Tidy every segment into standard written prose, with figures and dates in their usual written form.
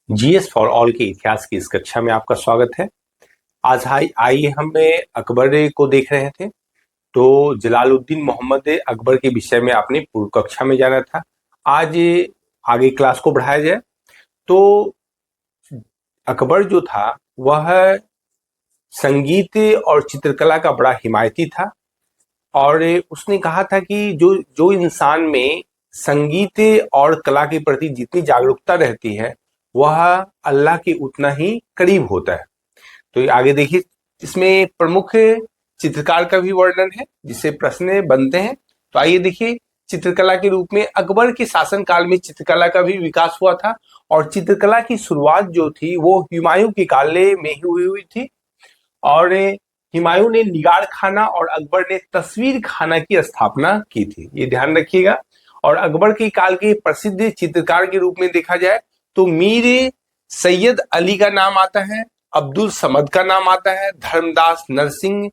GS for all के इतिहास की इस कक्षा में आपका स्वागत है। आज आइए हमें अकबर को देख रहे थे। तो जलालुद्दीन मोहम्मद अकबर के विषय में आपने पूर्व कक्षा में जाना था। आज आगे क्लास को बढ़ाया जाए। तो अकबर जो था वह संगीत और चित्रकला का बड़ा हिमायती था और उसने कहा था कि जो जो इंसान में संगीत और कला के प्रति जितनी जागरूकता रहती है वह अल्लाह के उतना ही करीब होता है। तो ये आगे देखिए, इसमें प्रमुख चित्रकार का भी वर्णन है जिससे प्रश्न बनते हैं। तो आइए देखिए, चित्रकला के रूप में अकबर के शासन काल में चित्रकला का भी विकास हुआ था और चित्रकला की शुरुआत जो थी वो हुमायूं के काल में ही हुई थी। और हुमायूं ने निगार खाना और अकबर ने तस्वीर खाना की स्थापना की थी, ये ध्यान रखिएगा। और अकबर के काल के प्रसिद्ध चित्रकार के रूप में देखा जाए तो मीर सैयद अली का नाम आता है, अब्दुल समद का नाम आता है, धर्मदास, नरसिंह,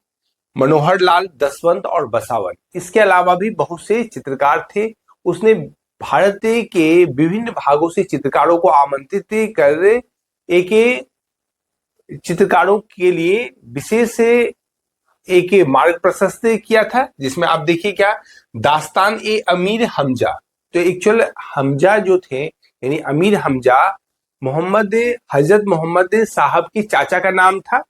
मनोहर लाल, दसवंत और बसावन। इसके अलावा भी बहुत से चित्रकार थे। उसने भारत के विभिन्न भागों से चित्रकारों को आमंत्रित कर एक चित्रकारों के लिए विशेष एक मार्ग प्रशस्त किया था, जिसमें आप देखिए क्या, दास्तान ए अमीर हमजा। तो एक्चुअल हमजा जो थे यानी अमीर हमजा हजरत मोहम्मद साहब के चाचा का नाम था।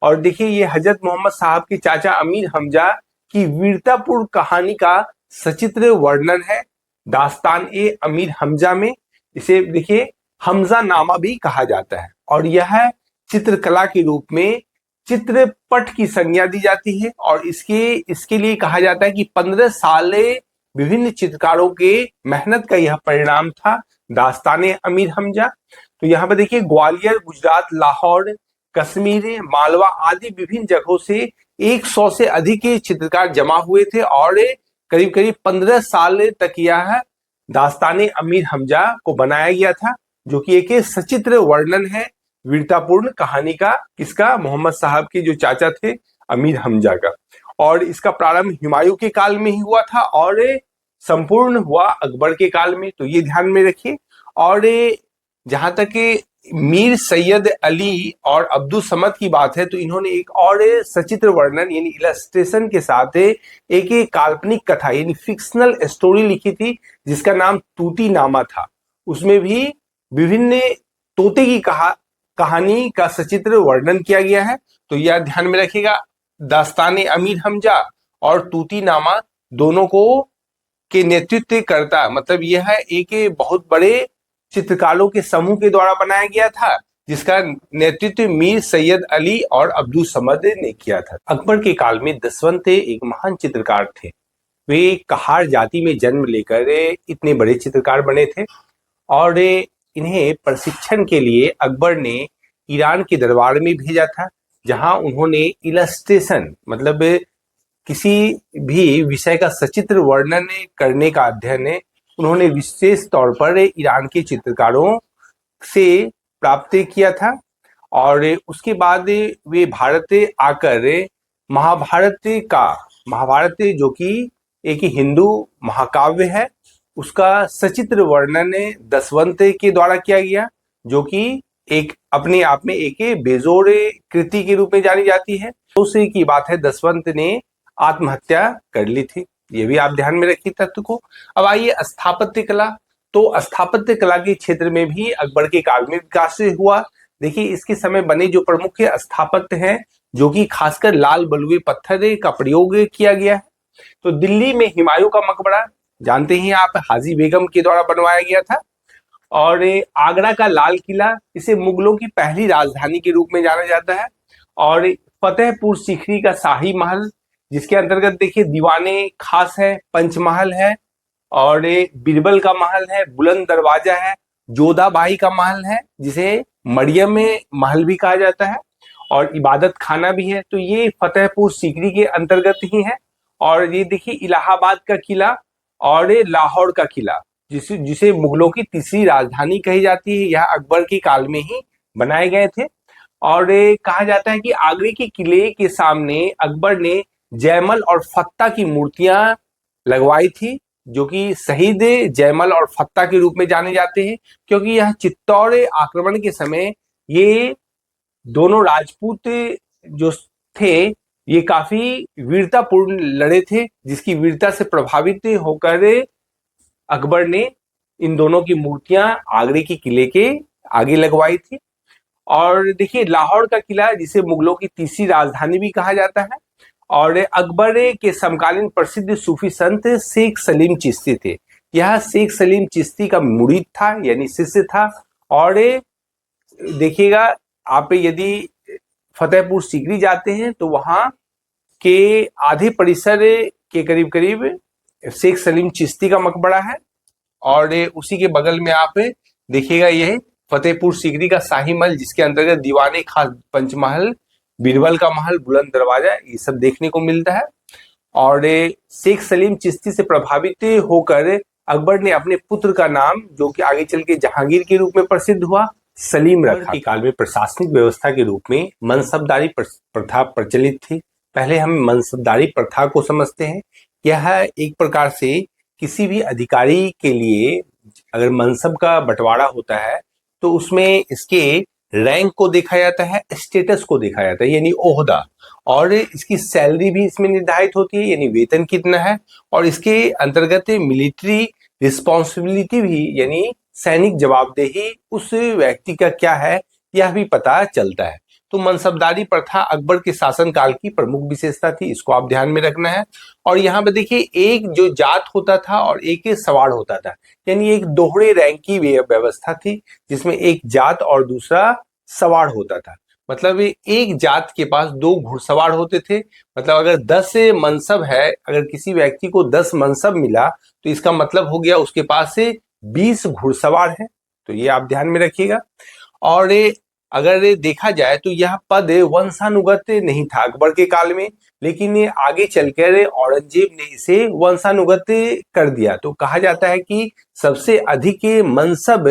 और देखिए ये हजरत मोहम्मद साहब के चाचा अमीर हमजा की वीरतापूर्ण कहानी का सचित्र वर्णन है दास्तान ए अमीर हमजा में। इसे देखिए हमजा नामा भी कहा जाता है और यह चित्रकला के रूप में चित्रपट की संज्ञा दी जाती है। और इसके लिए कहा जाता है कि 15 साल विभिन्न चित्रकारों के मेहनत का यह परिणाम था दास्तान अमीर हमजा। तो यहाँ पर देखिए ग्वालियर, गुजरात, लाहौर, कश्मीर, मालवा आदि विभिन्न जगहों से 100 से अधिक चित्रकार जमा हुए थे और करीब करीब 15 साल तक यह दास्तान अमीर हमजा को बनाया गया था, जो कि एक सचित्र वर्णन है वीरतापूर्ण कहानी का, किसका, मोहम्मद साहब के जो चाचा थे अमीर हमजा का। और इसका प्रारंभ हुमायूं के काल में ही हुआ था और संपूर्ण हुआ अकबर के काल में, तो ये ध्यान में रखिए। और जहां तक मीर सैयद अली और अब्दुल समद की बात है तो इन्होंने एक और सचित्र वर्णन यानी इलस्ट्रेशन के साथ एक काल्पनिक कथा यानी फिक्शनल स्टोरी लिखी थी जिसका नाम तूती नामा था। उसमें भी विभिन्न तोते की कहानी का सचित्र वर्णन किया गया है। तो यह ध्यान में रखिएगा, दास्तान अमीर हमजा और तूती नामा दोनों को के नेतृत्व करता, मतलब यह एक बहुत बड़े चित्रकारों के समूह के द्वारा बनाया गया था जिसका नेतृत्व मीर सैयद अली और अब्दुल समद ने किया था। अकबर के काल में दसवंत एक महान चित्रकार थे। वे कहार जाति में जन्म लेकर इतने बड़े चित्रकार बने थे और इन्हें प्रशिक्षण के लिए अकबर ने ईरान के दरबार में भेजा था, जहां उन्होंने इलस्ट्रेशन मतलब किसी भी विषय का सचित्र वर्णन करने का अध्ययन उन्होंने विशेष तौर पर ईरान के चित्रकारों से प्राप्त किया था। और उसके बाद वे भारत आकर महाभारत जो कि एक हिंदू महाकाव्य है उसका सचित्र वर्णन दसवंत के द्वारा किया गया, जो कि एक अपने आप में एक बेजोड़ कृति के रूप में जानी जाती है। दूसरी की बात है दसवंत ने आत्महत्या कर ली थी, ये भी आप ध्यान में रखिए तथ्य को। अब आइए स्थापत्य कला। तो स्थापत्य कला के क्षेत्र में भी अकबर के काल में विकास हुआ। देखिए इसके समय बने जो प्रमुख स्थापत्य हैं जो कि खासकर लाल बलुए पत्थर का प्रयोग किया गया है। तो दिल्ली में हुमायूं का मकबरा जानते हैं आप, हाजी बेगम के द्वारा बनवाया गया था। और आगरा का लाल किला, इसे मुगलों की पहली राजधानी के रूप में जाना जाता है। और फतेहपुर सीकरी का शाही महल, जिसके अंतर्गत देखिए दीवाने खास है, पंचमहल है और बीरबल का महल है, बुलंद दरवाजा है, जोधाबाई का महल है जिसे मरियम महल भी कहा जाता है और इबादत खाना भी है। तो ये फतेहपुर सीकरी के अंतर्गत ही है। और ये देखिए इलाहाबाद का किला और लाहौर का किला, जिसे मुगलों की तीसरी राजधानी कही जाती है, यह अकबर के काल में ही बनाए गए थे। और कहा जाता है कि आगरे के किले के सामने अकबर ने जयमल और फत्ता की मूर्तियां लगवाई थी, जो कि शहीद जयमल और फत्ता के रूप में जाने जाते हैं, क्योंकि यह चित्तौड़ आक्रमण के समय ये दोनों राजपूत जो थे ये काफी वीरतापूर्ण लड़े थे, जिसकी वीरता से प्रभावित होकर अकबर ने इन दोनों की मूर्तियां आगरे के किले के आगे लगवाई थी। और देखिए लाहौर का किला, जिसे मुगलों की तीसरी राजधानी भी कहा जाता है, और अकबर के समकालीन प्रसिद्ध सूफी संत शेख सलीम चिश्ती थे। यह शेख सलीम चिश्ती का मुरीद था, यानी शिष्य था। और देखिएगा आप यदि फतेहपुर सीकरी जाते हैं तो वहां के आधे परिसर के करीब करीब शेख सलीम चिश्ती का मकबरा है। और उसी के बगल में आप देखिएगा यह फतेहपुर सीकरी का शाही महल, जिसके अंतर्गत दीवाने खास पंचमहल, बीरबल का महल, बुलंद दरवाजा, ये सब देखने को मिलता है। और शेख सलीम चिश्ती से प्रभावित होकर अकबर ने अपने पुत्र का नाम, जो कि आगे चल के जहांगीर के रूप में प्रसिद्ध हुआ, सलीम रखा। के काल में प्रशासनिक व्यवस्था के रूप में मनसबदारी प्रथा प्रचलित थी। पहले हम मनसबदारी प्रथा को समझते हैं। यह एक प्रकार से किसी भी अधिकारी के लिए अगर मनसब का बंटवारा होता है तो उसमें इसके रैंक को देखा जाता है, स्टेटस को देखा जाता है, यानी ओहदा, और इसकी सैलरी भी इसमें निर्धारित होती है, यानी वेतन कितना है, और इसके अंतर्गत मिलिट्री रिस्पॉन्सिबिलिटी भी, यानी सैनिक जवाबदेही उस व्यक्ति का क्या है, यह भी पता चलता है। तो मनसबदारी प्रथा अकबर के शासनकाल की प्रमुख विशेषता थी, इसको आप ध्यान में रखना है। और यहाँ पे देखिए एक जो जात होता था और एक सवार होता था, यानी एक दोहरे रैंक की व्यवस्था थी, जिसमें एक जात और दूसरा सवार होता था। मतलब एक जात के पास 2 घुड़सवार होते थे। मतलब अगर 10 मनसब है, अगर किसी व्यक्ति को 10 मनसब मिला तो इसका मतलब हो गया उसके पास से 20 घुड़सवार है। तो ये आप ध्यान में रखिएगा। और अगर देखा जाए तो यह पद वंशानुगत नहीं था अकबर के काल में, लेकिन ये आगे चलकर औरंगजेब ने इसे वंशानुगत कर दिया। तो कहा जाता है कि सबसे अधिक मनसब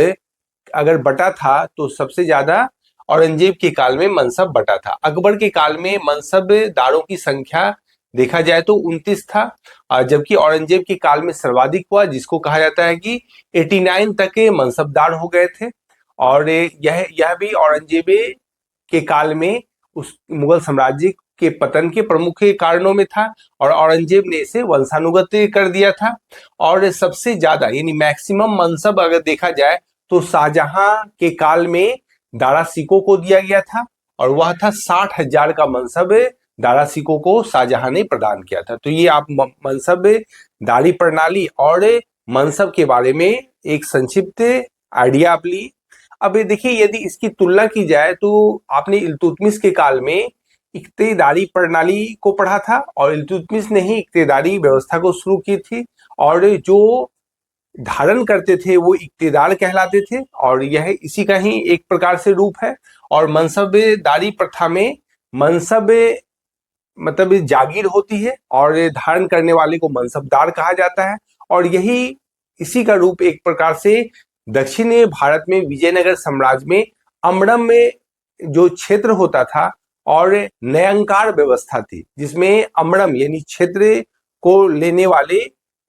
अगर बटा था तो सबसे ज्यादा औरंगजेब के काल में मनसब बटा था। अकबर के काल में मनसबदारों की संख्या देखा जाए तो 29 था, जबकि औरंगजेब के काल में सर्वाधिक हुआ, जिसको कहा जाता है कि 89 तक मनसबदार हो गए थे। और यह भी औरंगजेब के काल में उस मुगल साम्राज्य के पतन के प्रमुख कारणों में था, और औरंगजेब ने इसे वंशानुगत कर दिया था। और सबसे ज्यादा यानी मैक्सिमम मनसब अगर देखा जाए तो शाहजहां के काल में दारा सिकों को दिया गया था, और वह था 60,000 का मनसब दारा सिकों को शाहजहां ने प्रदान किया था। तो ये आप मनसब दारी प्रणाली और मनसब के बारे में एक संक्षिप्त आइडिया आप ली। अब देखिए यदि इसकी तुलना की जाए तो आपने इल्तुतमिश के काल में इक्तेदारी प्रणाली को पढ़ा था, और इल्तुतमिश ने ही इक्तेदारी व्यवस्था को शुरू की थी, और जो धारण करते थे वो इक्तेदार कहलाते थे, और यह इसी का ही एक प्रकार से रूप है। और मनसबदारी प्रथा में मनसब मतलब जागीर होती है, और धारण करने वाले को मनसबदार कहा जाता है। और यही इसी का रूप एक प्रकार से दक्षिण भारत में विजयनगर साम्राज्य में अम्बरम में जो क्षेत्र होता था और न्यायंकार व्यवस्था थी, जिसमें अम्बरम यानी क्षेत्र को लेने वाले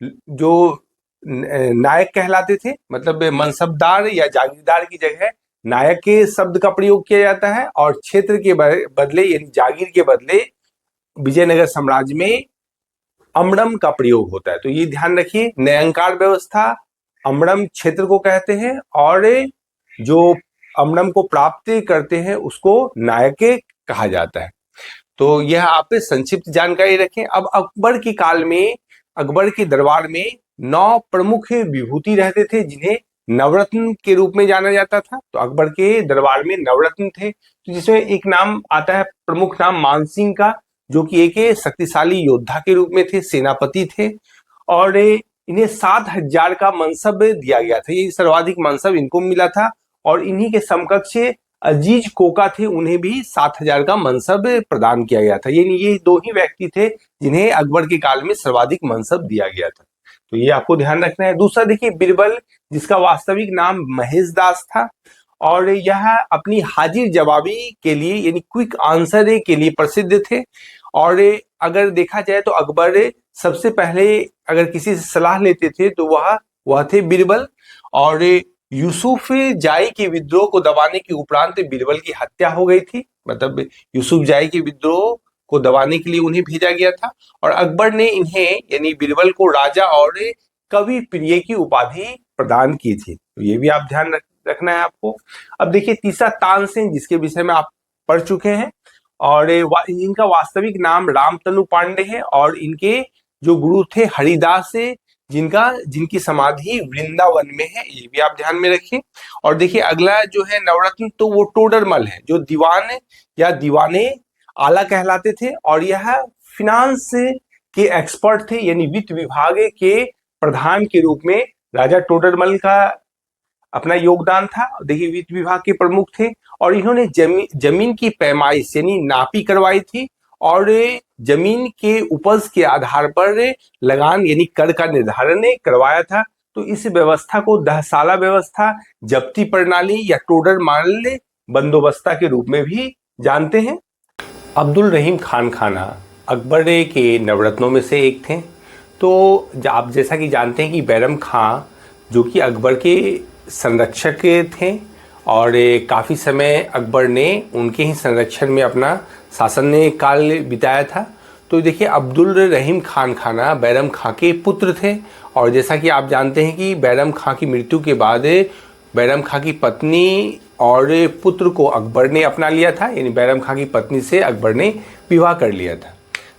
जो नायक कहलाते थे। मतलब मनसबदार या जागीरदार की जगह नायक के शब्द का प्रयोग किया जाता है, और क्षेत्र के बदले यानी जागीर के बदले विजयनगर साम्राज्य में अम्बरम का प्रयोग होता है। तो ये ध्यान रखिए, न्यायंकार व्यवस्था अम्बरम क्षेत्र को कहते हैं, और जो अम्बरम को प्राप्त करते हैं उसको नायक कहा जाता है। तो यह आप संक्षिप्त जानकारी रखें। अब अकबर के काल में अकबर के दरबार में 9 प्रमुख विभूति रहते थे, जिन्हें नवरत्न के रूप में जाना जाता था। तो अकबर के दरबार में नवरत्न थे, तो जिसमें एक नाम आता है प्रमुख नाम मानसिंह का, जो कि एक शक्तिशाली योद्धा के रूप में थे, सेनापति थे, और इन्हें 7,000 का मनसब दिया गया था। ये सर्वाधिक मनसब इनको मिला था। और इन्हीं के समकक्ष अजीज कोका थे, उन्हें भी 7,000 का मनसब प्रदान किया गया था। ये 2 ही व्यक्ति थे जिन्हें अकबर के काल में सर्वाधिक मनसब दिया गया था। तो ये आपको ध्यान रखना है। दूसरा देखिए बीरबल, जिसका वास्तविक नाम महेश दास था, और यह अपनी हाजिर जवाबी के लिए यानी क्विक आंसर के लिए प्रसिद्ध थे। और अगर देखा जाए तो अकबर सबसे पहले अगर किसी से सलाह लेते थे तो वह थे बीरबल। और यूसुफ जाई के विद्रोह को दबाने के उपरांत बीरबल की हत्या हो गई थी। मतलब यूसुफ जाई के विद्रोह को दबाने के लिए उन्हें भेजा गया था और अकबर ने इन्हें यानी बीरबल को राजा और कवि प्रिय की उपाधि प्रदान की थी। तो ये भी आप ध्यान रखना है आपको। अब देखिए तीसरा तानसेन, जिसके विषय में आप पढ़ चुके हैं, और इनका वास्तविक नाम रामतनु पांडे है और इनके जो गुरु थे हरिदास से, जिनकी समाधि वृंदावन में है, ये भी आप ध्यान में रखिए। और देखिए अगला जो है नवरत्न, तो वो टोडरमल है जो दीवान या दीवाने आला कहलाते थे और यह फिनांस के एक्सपर्ट थे, यानी वित्त विभाग के प्रधान के रूप में राजा टोडरमल का अपना योगदान था। देखिए वित्त विभाग के प्रमुख थे और इन्होंने जमीन की पैमाइश यानी नापी करवाई थी और जमीन के उपज के आधार पर लगान यानी कर का निर्धारण करवाया था। तो इस व्यवस्था को दहसाला व्यवस्था, जब्ती प्रणाली या टोडरमल बंदोबस्ता के रूप में भी जानते हैं। अब्दुल रहीम खान खाना अकबर के नवरत्नों में से एक थे। तो आप जैसा कि जानते हैं कि बैरम खां जो कि अकबर के संरक्षक थे और काफ़ी समय अकबर ने उनके ही संरक्षण में अपना शासन काल बिताया था। तो देखिए अब्दुल रहीम खान खाना बैरम खां के पुत्र थे और जैसा कि आप जानते हैं कि बैरम खां की मृत्यु के बाद बैरम खां की पत्नी और पुत्र को अकबर ने अपना लिया था, यानी बैरम खां की पत्नी से अकबर ने विवाह कर लिया था।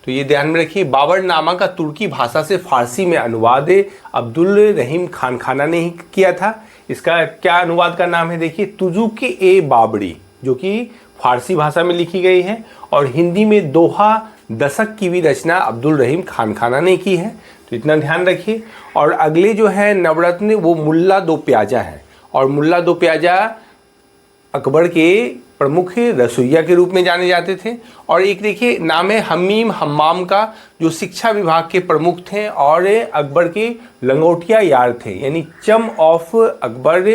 तो ये ध्यान में रखिए। बाबरनामा का तुर्की भाषा से फारसी में अनुवाद अब्दुल रहीम खान खाना ने ही किया था। इसका क्या अनुवाद का नाम है, देखिए तुजुक ए बाबरी, जो कि फारसी भाषा में लिखी गई है और हिंदी में दोहा दशक की भी रचना अब्दुल रहीम खान खाना ने की है। तो इतना ध्यान रखिए। और अगले जो है नवरत्न वो मुल्ला दो प्याजा है और मुल्ला दो प्याजा अकबर के प्रमुख रसोइया के रूप में जाने जाते थे। और एक देखिए नाम है हमीम हम्माम का, जो शिक्षा विभाग के प्रमुख थे और अकबर के लंगोटिया यार थे, यानी चम ऑफ अकबर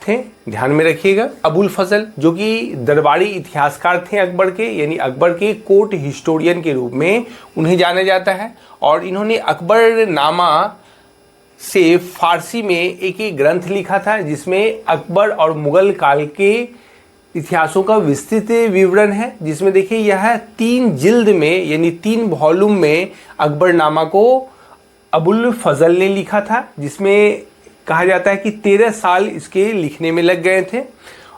थे, ध्यान में रखिएगा। अबुल फजल जो कि दरबारी इतिहासकार थे अकबर के, यानी अकबर के कोर्ट हिस्टोरियन के रूप में उन्हें जाना जाता है और इन्होंने अकबर नामा से फारसी में एक ग्रंथ लिखा था जिसमें अकबर और मुगल काल के इतिहासों का विस्तृत विवरण है, जिसमें देखिए यह 3 जिल्द में यानी 3 वॉल्यूम में अकबरनामा को अबुल फजल ने लिखा था, जिसमें कहा जाता है कि 13 साल इसके लिखने में लग गए थे।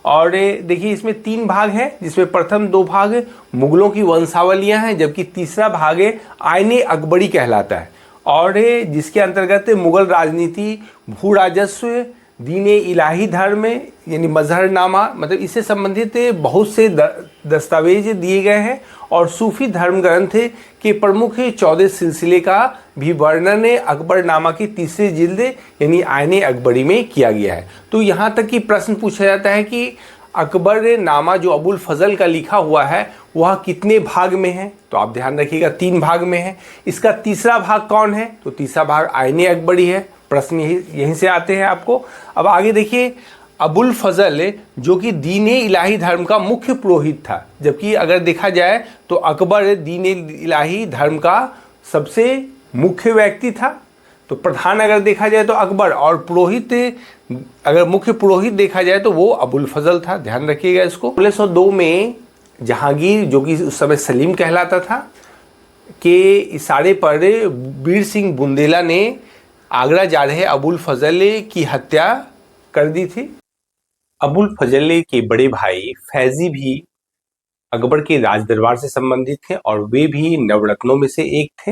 और देखिए इसमें 3 भाग हैं, जिसमें प्रथम 2 भाग मुगलों की वंशावलियां हैं, जबकि तीसरा भाग आईने अकबरी कहलाता है और जिसके अंतर्गत मुगल राजनीति, भू राजस्व, दीन इलाही धर्म यानी मजहरनामा, मतलब इससे संबंधित बहुत से दस्तावेज दिए गए हैं और सूफी धर्म ग्रंथ के प्रमुख 14 सिलसिले का भी वर्णन अकबरनामा की तीसरी जिल्द यानी आईने अकबरी में किया गया है। तो यहाँ तक कि प्रश्न पूछा जाता है कि अकबरनामा जो अबुल फजल का लिखा हुआ है वह कितने भाग में है, तो आप ध्यान रखिएगा 3 भाग में है। इसका तीसरा भाग कौन है, तो तीसरा भाग आईने अकबरी है। प्रश्न यहीं से आते हैं आपको। अब आगे देखिए अबुल फजल जो कि दीन इलाही धर्म का मुख्य पुरोहित था, जबकि अगर देखा जाए तो अकबर दीन इलाही धर्म का सबसे मुख्य व्यक्ति था। तो प्रधान अगर देखा जाए तो अकबर और पुरोहित अगर मुख्य पुरोहित देखा जाए तो वो अबुल फजल था, ध्यान रखिएगा इसको। 1602 में जहांगीर जो कि उस समय सलीम कहलाता था के इशारे पर बीर सिंह बुंदेला ने आगरा जा रहे अबुल फजल की हत्या कर दी थी। अबुल फजल के बड़े भाई फैजी भी अकबर के राज दरबार से संबंधित थे और वे भी नवरत्नों में से एक थे।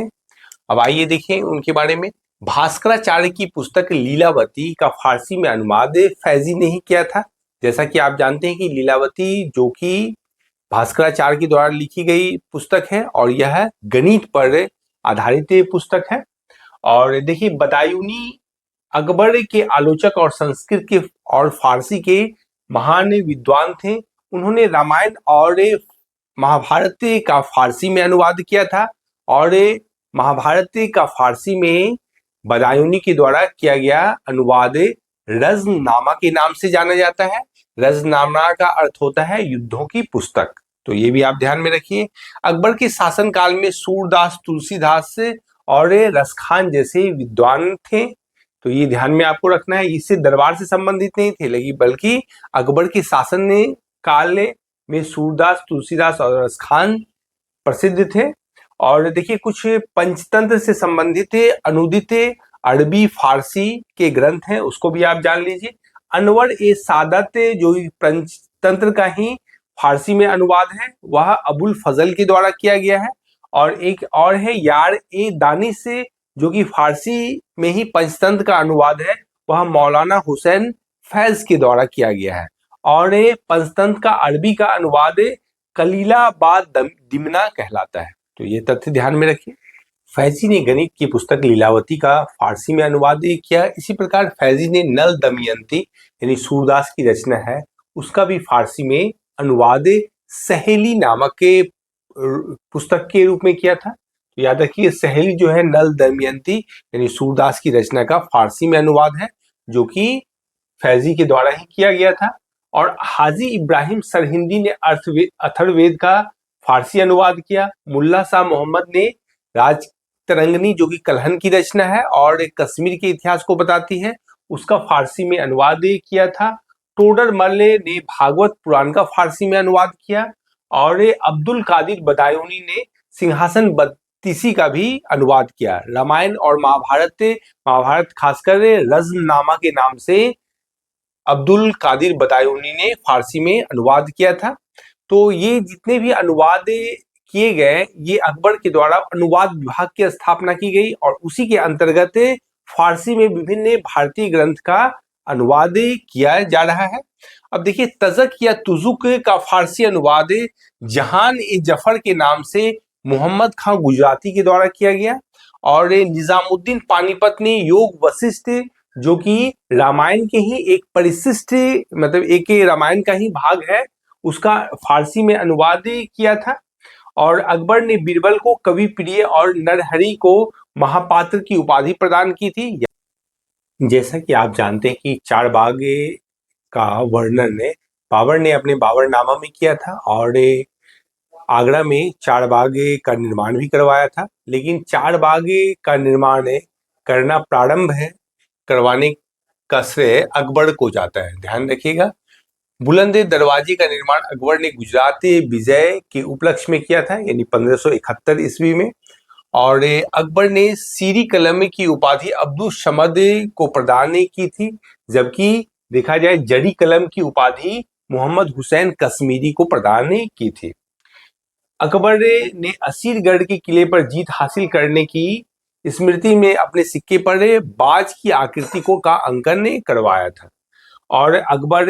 अब आइए देखें उनके बारे में। भास्कराचार्य की पुस्तक लीलावती का फारसी में अनुवाद फैजी ने ही किया था। जैसा कि आप जानते हैं कि लीलावती जो कि भास्कराचार्य के द्वारा लिखी गई पुस्तक है और यह गणित पर आधारित पुस्तक है। और देखिए बदायूनी अकबर के आलोचक और संस्कृत के और फारसी के महान विद्वान थे। उन्होंने रामायण और महाभारत का फारसी में अनुवाद किया था और महाभारत का फारसी में बदायूनी के द्वारा किया गया अनुवाद रज़नामा के नाम से जाना जाता है। रज़नामा का अर्थ होता है युद्धों की पुस्तक। तो ये भी आप ध्यान में रखिए। अकबर के शासनकाल में सूरदास, तुलसीदास और रसखान जैसे विद्वान थे। तो ये ध्यान में आपको रखना है, इससे दरबार से संबंधित नहीं थे, लेकिन बल्कि अकबर के शासन ने काल में सूरदास, तुलसीदास और रसखान प्रसिद्ध थे। और देखिए कुछ पंचतंत्र से संबंधित अनुदित अरबी फारसी के ग्रंथ हैं, उसको भी आप जान लीजिए। अनवर ए सादत जो पंचतंत्र का ही फारसी में अनुवाद है, वह अबुल फजल के द्वारा किया गया है। और एक और है यार ए दानिश, जो कि फारसी में ही पंचतंत्र का अनुवाद है, वह मौलाना हुसैन फैज के द्वारा किया गया है। और पंचतंत्र का अरबी का अनुवाद कलीलाबाद दिमना कहलाता है। तो ये तथ्य ध्यान में रखिए। फैजी ने गणित की पुस्तक लीलावती का फारसी में अनुवाद किया। इसी प्रकार फैजी ने नल दमयंती यानी सूरदास की रचना है, उसका भी फारसी में अनुवाद सहेली नामक के पुस्तक के रूप में किया था। तो याद रखिए सहेली जो है नल दमयंती यानी सूरदास की रचना का फारसी में अनुवाद है, जो कि फैजी के द्वारा ही किया गया था। और हाजी इब्राहिम सरहिंदी ने अथर्ववेद का फारसी अनुवाद किया। मुल्ला शाह मोहम्मद ने राज तरंगनी, जो कि कलहन की रचना है और कश्मीर के इतिहास को बताती है, उसका फारसी में अनुवाद किया था। टोडर मल ने भागवत पुराण का फारसी में अनुवाद किया। और अब्दुल कादिर बदायूनी ने सिंहासन बत्तीसी का भी अनुवाद किया। रामायण और महाभारत खासकर रज़्मनामा के नाम से अब्दुल कादिर बदायूनी ने फारसी में अनुवाद किया था। तो ये जितने भी अनुवाद किए गए, ये अकबर के द्वारा अनुवाद विभाग की स्थापना की गई और उसी के अंतर्गत फारसी में विभिन्न भारतीय ग्रंथ का अनुवाद किया जा रहा है। अब देखिए तजक या तुजुक का फारसी अनुवाद जहान ए जफर के नाम से मोहम्मद खां गुजराती के द्वारा किया गया। और निजामुद्दीन पानीपत ने योग वशिष्ठ, जो कि रामायण के ही एक परिशिष्ट मतलब एक रामायण का ही भाग है, उसका फारसी में अनुवाद किया था। और अकबर ने बीरबल को कवि प्रिय और नरहरि को महापात्र की उपाधि प्रदान की थी। जैसा कि आप जानते हैं कि चारबाग का वर्णन बाबर ने अपने बाबरनामा में किया था और आगरा में चारबाग का निर्माण भी करवाया था। लेकिन चारबाग का निर्माण करना प्रारंभ करवाने का श्रेय अकबर को जाता है, ध्यान रखिएगा। बुलंद दरवाजे का निर्माण अकबर ने गुजरात विजय के उपलक्ष्य में किया था, यानी 1571 ईस्वी में। और अकबर ने सीरी कलम की उपाधि अब्दुल समद को प्रदान की थी, जबकि देखा जाए जड़ी कलम की उपाधि मोहम्मद हुसैन कश्मीरी को प्रदान की थी। अकबर ने असीरगढ़ के किले पर जीत हासिल करने की स्मृति में अपने सिक्के पर बाज की आकृति का अंकन करवाया था। और अकबर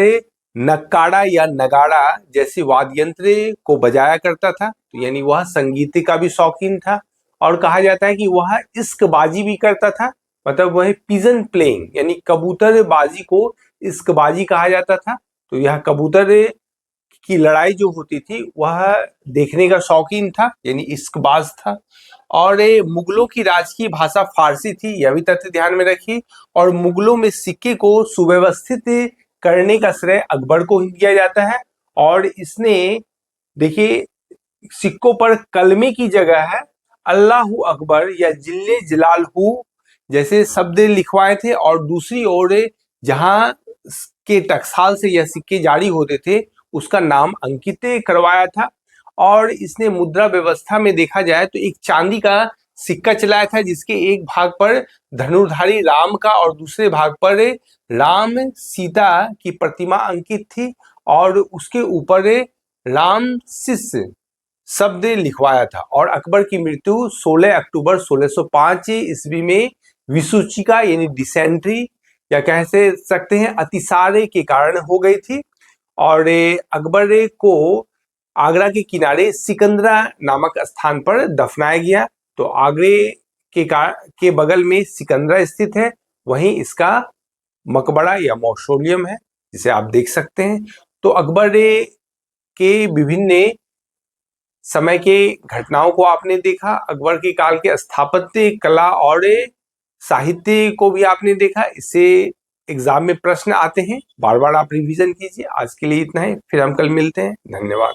नक्काड़ा या नगाड़ा जैसे वाद्य यंत्र को बजाया करता था, तो यानी वह संगीत का भी शौकीन था। और कहा जाता है कि वह इश्कबाजी भी करता था, मतलब वह पिजन प्लेइंग यानी कबूतरबाजी को इश्कबाजी कहा जाता था। तो यह कबूतर की लड़ाई जो होती थी वह देखने का शौकीन था, यानी इश्कबाज था। और मुगलों की राजकीय भाषा फारसी थी, यह भी तथ्य ध्यान में रखिए। और मुगलों में सिक्के को सुव्यवस्थित करने का श्रेय अकबर को ही दिया जाता है। और इसने देखिए सिक्कों पर कलमे की जगह है अल्लाहू अकबर या जिल्ले जलालहू जैसे शब्द लिखवाए थे। और दूसरी ओर जहां के टकसाल से यह सिक्के जारी होते थे उसका नाम अंकित करवाया था। और इसने मुद्रा व्यवस्था में देखा जाए तो एक चांदी का सिक्का चलाया था, जिसके एक भाग पर धनुर्धारी राम का और दूसरे भाग पर राम सीता की प्रतिमा अंकित थी और उसके ऊपर राम शिष्य शब्द लिखवाया था। और अकबर की मृत्यु 16 अक्टूबर 1605 ईस्वी में विसूचिका यानी डिसेंट्री या कह सकते हैं अतिसार के कारण हो गई थी। और अकबर को आगरा के किनारे सिकंदरा नामक स्थान पर दफनाया गया। तो आगरे के बगल में सिकंदरा स्थित है, वहीं इसका मकबरा या मौसोलियम है, जिसे आप देख सकते हैं। तो अकबर के विभिन्न समय के घटनाओं को आपने देखा, अकबर के काल के स्थापत्य कला और साहित्य को भी आपने देखा। इससे एग्जाम में प्रश्न आते हैं, बार बार आप रिवीजन कीजिए। आज के लिए इतना है, फिर हम कल मिलते हैं। धन्यवाद।